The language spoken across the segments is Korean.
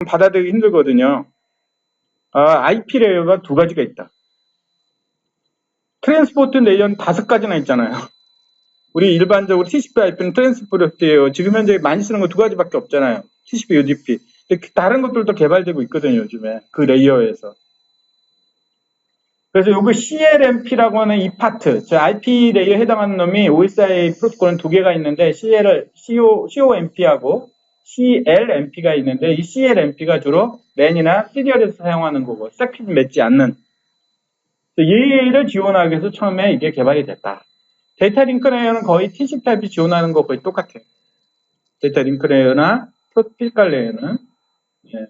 받아들이기 힘들거든요. IP 레이어가 두 가지가 있다. 트랜스포트 레이어는 5가지나 있잖아요. 우리 일반적으로 TCP/IP는 트랜스포트 레이어 지금 현재 많이 쓰는 거 2가지밖에 없잖아요. TCP, UDP. 근데 다른 것들도 개발되고 있거든요, 요즘에. 그 레이어에서. 그래서 요거 CLMP라고 하는 이 파트, 저 IP 레이어에 해당하는 놈이 OSI 프로토콜은 2개가 있는데 COMP하고 CLMP가 있는데 이 CLMP가 주로 랜이나 시리얼에서 사용하는 거고 서킷 맺지 않는 얘를 지원하기 위해서 처음에 이게 개발이 됐다. 데이터 링크 레이어는 거의 TCP/IP 지원하는 거 거의 똑같아요. 데이터 링크 레이어나 피지컬 레이어는. 예.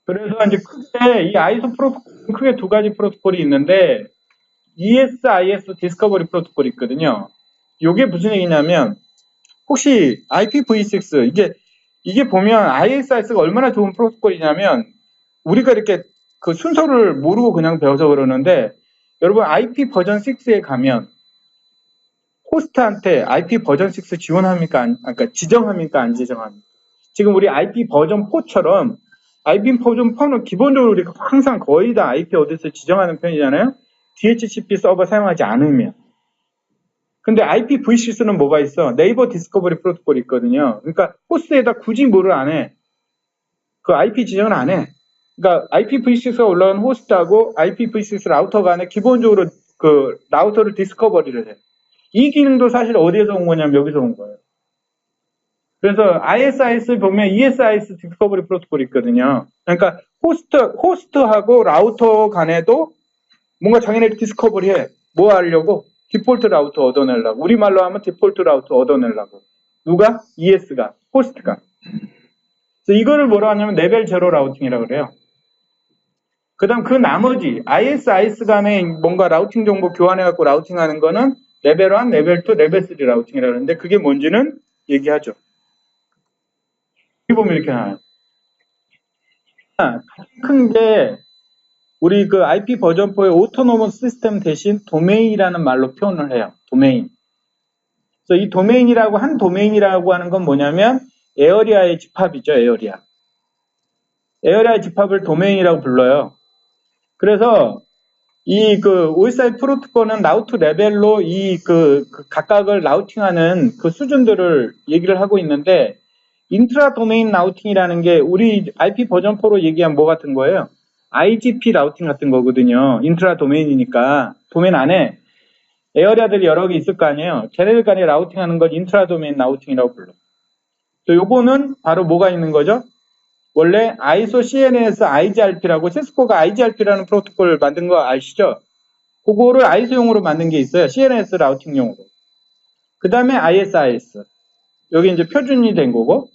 그래서 이제 크게 이 아이소 프로토콜은 크게 2가지 프로토콜이 있는데 ESIS 디스커버리 프로토콜이 있거든요. 이게 무슨 얘기냐면 혹시 IPv6 이게 보면 ISIS가 얼마나 좋은 프로토콜이냐면 우리가 이렇게 그 순서를 모르고 그냥 배워서 그러는데 여러분 IP 버전 6에 가면 호스트한테 IP 버전 6 지원합니까? 그러니까 지정합니까? 안 지정합니까? 지금 우리 IP 버전 4처럼 IP 버전 4는 기본적으로 우리가 항상 거의 다 IP 어디서 지정하는 편이잖아요. DHCP 서버 사용하지 않으면. 근데 IPv6는 뭐가 있어? 네이버 디스커버리 프로토콜이 있거든요. 그러니까 호스트에다 굳이 뭐를 안 해. 그 IP 지정을 안 해. 그러니까 IPv6가 올라간 호스트하고 IPv6 라우터 간에 기본적으로 그 라우터를 디스커버리를 해. 이 기능도 사실 어디에서 온 거냐면 여기서 온 거예요. 그래서 ISIS 보면 ESIS 디스커버리 프로토콜이 있거든요. 그러니까 호스트하고 라우터 간에도 뭔가 자기네들 디스커버리 해. 뭐 하려고? 디폴트 라우터 얻어내려고. 우리말로 하면 디폴트 라우터 얻어내려고. 누가? ES가. 호스트가. 그래서 이거를 뭐라 하냐면 레벨 제로 라우팅이라고 그래요. 그 다음 그 나머지 IS 간에 뭔가 라우팅 정보 교환해갖고 라우팅하는 거는 레벨 1, 레벨 2, 레벨 3 라우팅이라고 하는데 그게 뭔지는 얘기하죠. 여기 보면 이렇게 나와요. 가장 큰 게 우리 그 IP 버전 4의 오토노머스 시스템 대신 도메인이라는 말로 표현을 해요. 도메인. 그래서 이 도메인이라고 한 도메인이라고 하는 건 뭐냐면 에어리아의 집합이죠. 에어리아. 에어리아의 집합을 도메인이라고 불러요. 그래서 이 그 OSI 프로토콜은 라우트 레벨로 이 그 각각을 라우팅하는 그 수준들을 얘기를 하고 있는데 인트라 도메인 라우팅이라는 게 우리 IP 버전 4로 얘기한 뭐 같은 거예요? IGP 라우팅 같은 거거든요. 인트라 도메인이니까 도메인 안에 에어리아들이 여러 개 있을 거 아니에요. 걔네들 간에 라우팅하는 걸 인트라 도메인 라우팅이라고 불러. 또 요거는 바로 뭐가 있는 거죠? 원래 ISO CNS IGRP라고 시스코가 IGRP라는 프로토콜을 만든 거 아시죠? 그거를 ISO용으로 만든 게 있어요. CNS 라우팅용으로. 그 다음에 ISIS. 여기 이제 표준이 된 거고.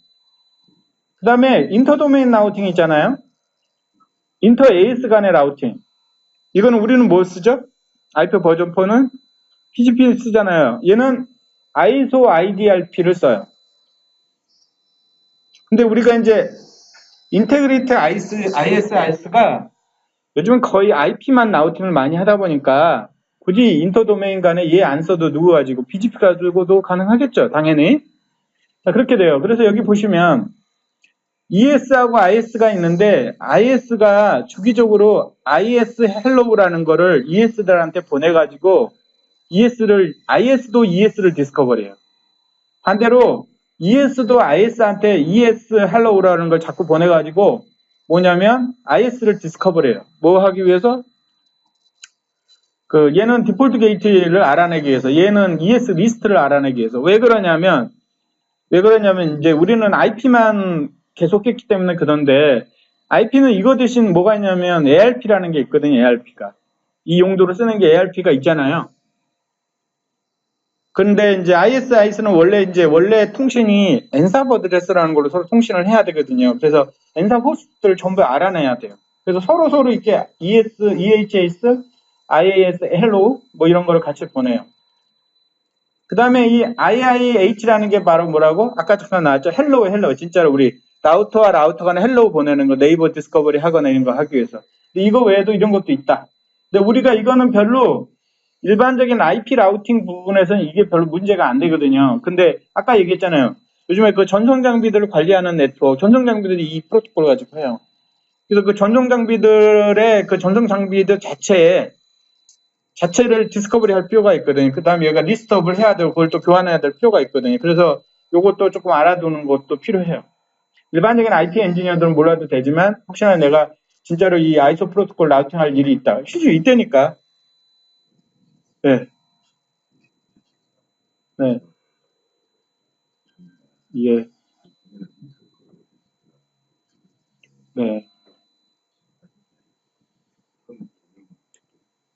그 다음에 인터도메인 라우팅 있잖아요. 인터 AS 간의 라우팅. 이거는 우리는 뭘 쓰죠? IP 버전 4는 PGP 쓰잖아요. 얘는 ISO IDRP를 써요. 근데 우리가 이제 인테그리티 ISIS가 요즘은 거의 IP만 라우팅을 많이 하다 보니까 굳이 인터도메인 간에 얘 안 써도 누구 가지고 BGP 가지고도 가능하겠죠. 당연히. 자, 그렇게 돼요. 그래서 여기 보시면 ES하고 IS가 있는데 IS가 주기적으로 IS 헬로우라는 거를 ES들한테 보내가지고 IS도 ES를 디스커버리해요. 반대로 ES도 IS한테 ES 헬로우라는 걸 자꾸 보내가지고 뭐냐면 IS를 디스커버리해요. 뭐 하기 위해서? 얘는 디폴트 게이트를 알아내기 위해서, 얘는 ES 리스트를 알아내기 위해서. 왜 그러냐면 이제 우리는 IP만 계속했기 때문에 그런데 IP는 이거 대신 뭐가 있냐면 ARP라는 게 있거든요. ARP가. 이 용도로 쓰는 게 ARP가 있잖아요. 근데 이제 IS는 원래 통신이 엔사브 어드레스라는 걸로 서로 통신을 해야 되거든요. 그래서 엔사브 호스트를 전부 알아내야 돼요. 그래서 서로 이렇게 EHS, IAS, hello 뭐 이런 거를 같이 보내요. 그 다음에 이 IIH라는 게 바로 뭐라고? 아까 잠깐 나왔죠? hello. 진짜로 우리 라우터와 라우터 간에 hello 보내는 거, 네이버 디스커버리 하거나 이런 거 하기 위해서. 근데 이거 외에도 이런 것도 있다. 근데 우리가 이거는 별로 일반적인 IP 라우팅 부분에서는 이게 별로 문제가 안 되거든요. 근데 아까 얘기했잖아요. 요즘에 그 전송 장비들을 관리하는 네트워크, 전송 장비들이 이 프로토콜을 가지고 해요. 그래서 그 전송 장비들의 그 전송 장비들 자체를 디스커버리 할 필요가 있거든요. 그 다음에 얘가 리스트업을 해야 되고 그걸 또 교환해야 될 필요가 있거든요. 그래서 요것도 조금 알아두는 것도 필요해요. 일반적인 IT 엔지니어들은 몰라도 되지만 혹시나 내가 진짜로 이 아이소 프로토콜 라우팅 할 일이 있다. 실제 있다니까. 네. 네. 예. 네.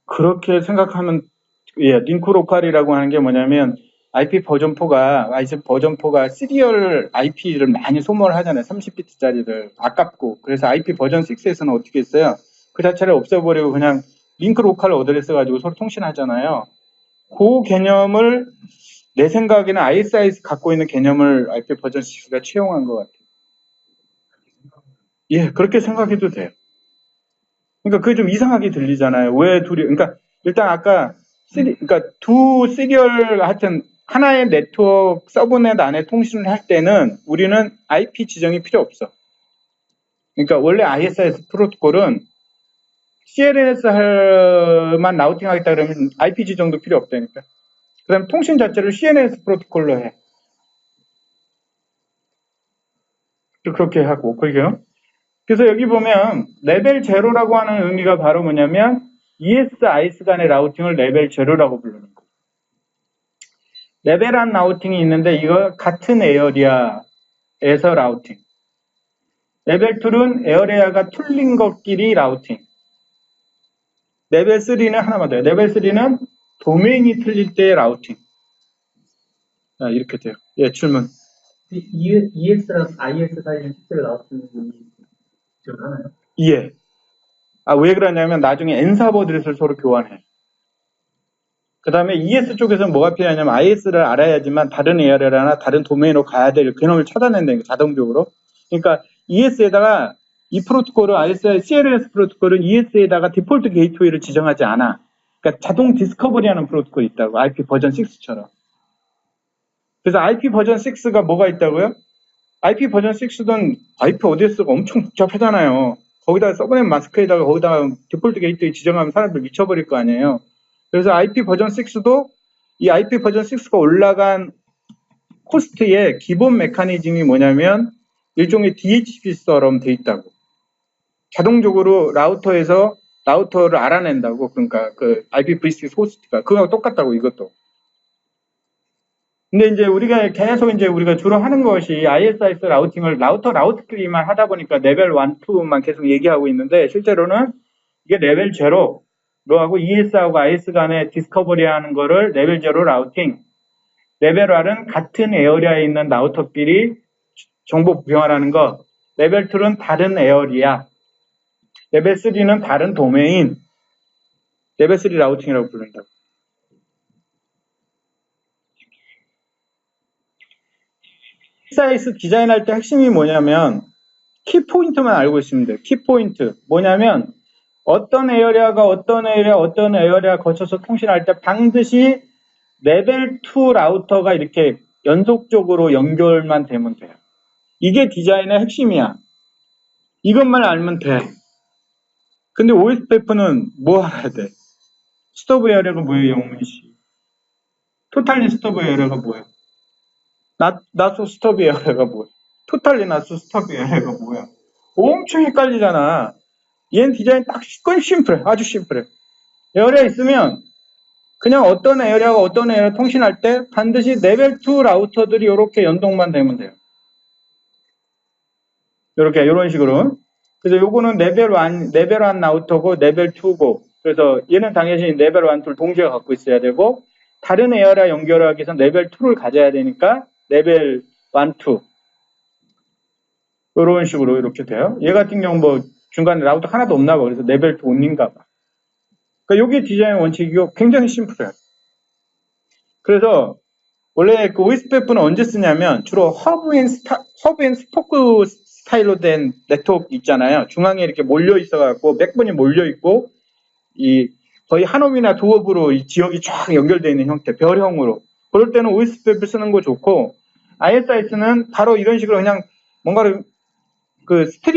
그렇게 생각하면, 예, 링크 로컬이라고 하는 게 뭐냐면, IP 버전4가, 아이소 버전4가 시리얼 IP를 많이 소모를 하잖아요. 30비트짜리들. 아깝고. 그래서 IP 버전 6에서는 어떻게 했어요? 그 자체를 없애버리고 그냥 링크 로컬 어드레스 가지고 서로 통신하잖아요. 그 개념을, 내 생각에는 ISIS 갖고 있는 개념을 IP 버전 6가 채용한 것 같아요. 예, 그렇게 생각해도 돼요. 그러니까 그게 좀 이상하게 들리잖아요. 왜 둘이, 그러니까 일단 아까 그러니까 두 시리얼 하여튼 하나의 네트워크 서브넷 안에 통신을 할 때는 우리는 IP 지정이 필요 없어. 그러니까 원래 ISIS 프로토콜은 CNS만 라우팅 하겠다 그러면 IP 지정도 필요 없다니까. 그 다음에 통신 자체를 CNS 프로토콜로 해. 그렇게 하고, 그죠? 그래서 여기 보면 레벨 제로라고 하는 의미가 바로 뭐냐면 ES, IS 간의 라우팅을 레벨 제로라고 부르는 거예요. 레벨한 라우팅이 있는데 이거 같은 에어리아에서 라우팅. 레벨 2는 에어리아가 틀린 것끼리 라우팅. 레벨 3는 하나만 더요. 레벨 3는 도메인이 틀릴 때 라우팅. 자, 이렇게 돼요. 예, 질문. ES랑 IS 사이는 실제로 라우팅이 기억하나요? 예. 아, 왜 그러냐면 나중에 N사브 어드레스를 서로 교환해. 그 다음에 ES 쪽에서는 뭐가 필요하냐면 IS를 알아야지만 다른 에어리아나 다른 도메인으로 가야 될 개념을 찾아낸다는 거 자동적으로. 그러니까 ES에다가 이 프로토콜은 CLNS 프로토콜은 ES에다가 디폴트 게이트웨이를 지정하지 않아. 그러니까 자동 디스커버리하는 프로토콜이 있다고. IP 버전 6처럼. 그래서 IP 버전 6가 뭐가 있다고요? IP 버전 6는 IP 어드레스가 엄청 복잡하잖아요. 거기다가 서브넷 마스크에다가 거기다가 디폴트 게이트웨이 지정하면 사람들 미쳐버릴 거 아니에요. 그래서 IP 버전 6도 이 IP 버전 6가 올라간 호스트의 기본 메커니즘이 뭐냐면 일종의 DHCP처럼 돼 있다고. 자동적으로 라우터에서 라우터를 알아낸다고. 그러니까 그 IPv6 호스트가 그거랑 똑같다고 이것도. 근데 이제 우리가 계속 이제 우리가 주로 하는 것이 ISIS 라우팅을 라우터끼리만 하다 보니까 레벨 1, 2만 계속 얘기하고 있는데 실제로는 이게 레벨 제로 너하고 ES하고 IS 간에 디스커버리 하는 거를 레벨 제로 라우팅. 레벨 1은 같은 에어리아에 있는 라우터끼리 정보 교환하는 거. 레벨 2는 다른 에어리아. 레벨 3는 다른 도메인. 레벨 3 라우팅이라고 부른다고. ISIS 디자인할 때 핵심이 뭐냐면 키포인트만 알고 있으면 돼요. 키포인트. 뭐냐면 어떤 에어리아 거쳐서 통신할 때 반드시 레벨 2 라우터가 이렇게 연속적으로 연결만 되면 돼요. 이게 디자인의 핵심이야. 이것만 알면 돼. 근데 OSPF는 뭐 알아야 돼? 스토브 에어리아가 뭐예요, 영문이 씨? 토탈리 스토브 에어리아가 뭐예요? 나소 스토브 에어리아가 뭐예요? 토탈리 나소 스토브 에어리아가 뭐야? 엄청 헷갈리잖아. 얘는 디자인 딱 심플해. 아주 심플해. 에어리아 있으면 그냥 어떤 에어리아가 어떤 에어리아 통신할 때 반드시 레벨 2 라우터들이 이렇게 연동만 되면 돼요. 이렇게 이런 식으로. 그래서 요거는 레벨 1 라우터고 레벨 2고. 그래서 얘는 당연히 레벨 1, 2를 동시에 갖고 있어야 되고 다른 에어리아 연결하기 위해서 레벨 2를 가져야 되니까 레벨 1, 2. 이런 식으로 이렇게 돼요. 얘 같은 경우 뭐 중간에 라우터 하나도 없나 봐. 그래서 레벨 2 온인가 봐. 그러니까 요게 디자인 원칙이고 굉장히 심플해요. 그래서 원래 그 OSPF는 언제 쓰냐면 주로 허브 앤 스포크 스타일로 된 네트워크 있잖아요. 중앙에 이렇게 몰려 있어갖고 백분이 몰려 있고 이 거의 한홈이나 두업으로 이 지역이 쫙 연결되어 있는 형태, 별형으로. 그럴 때는 OSPF 쓰는 거 좋고 ISIS는 바로 이런 식으로 그냥 뭔가를 그 스트림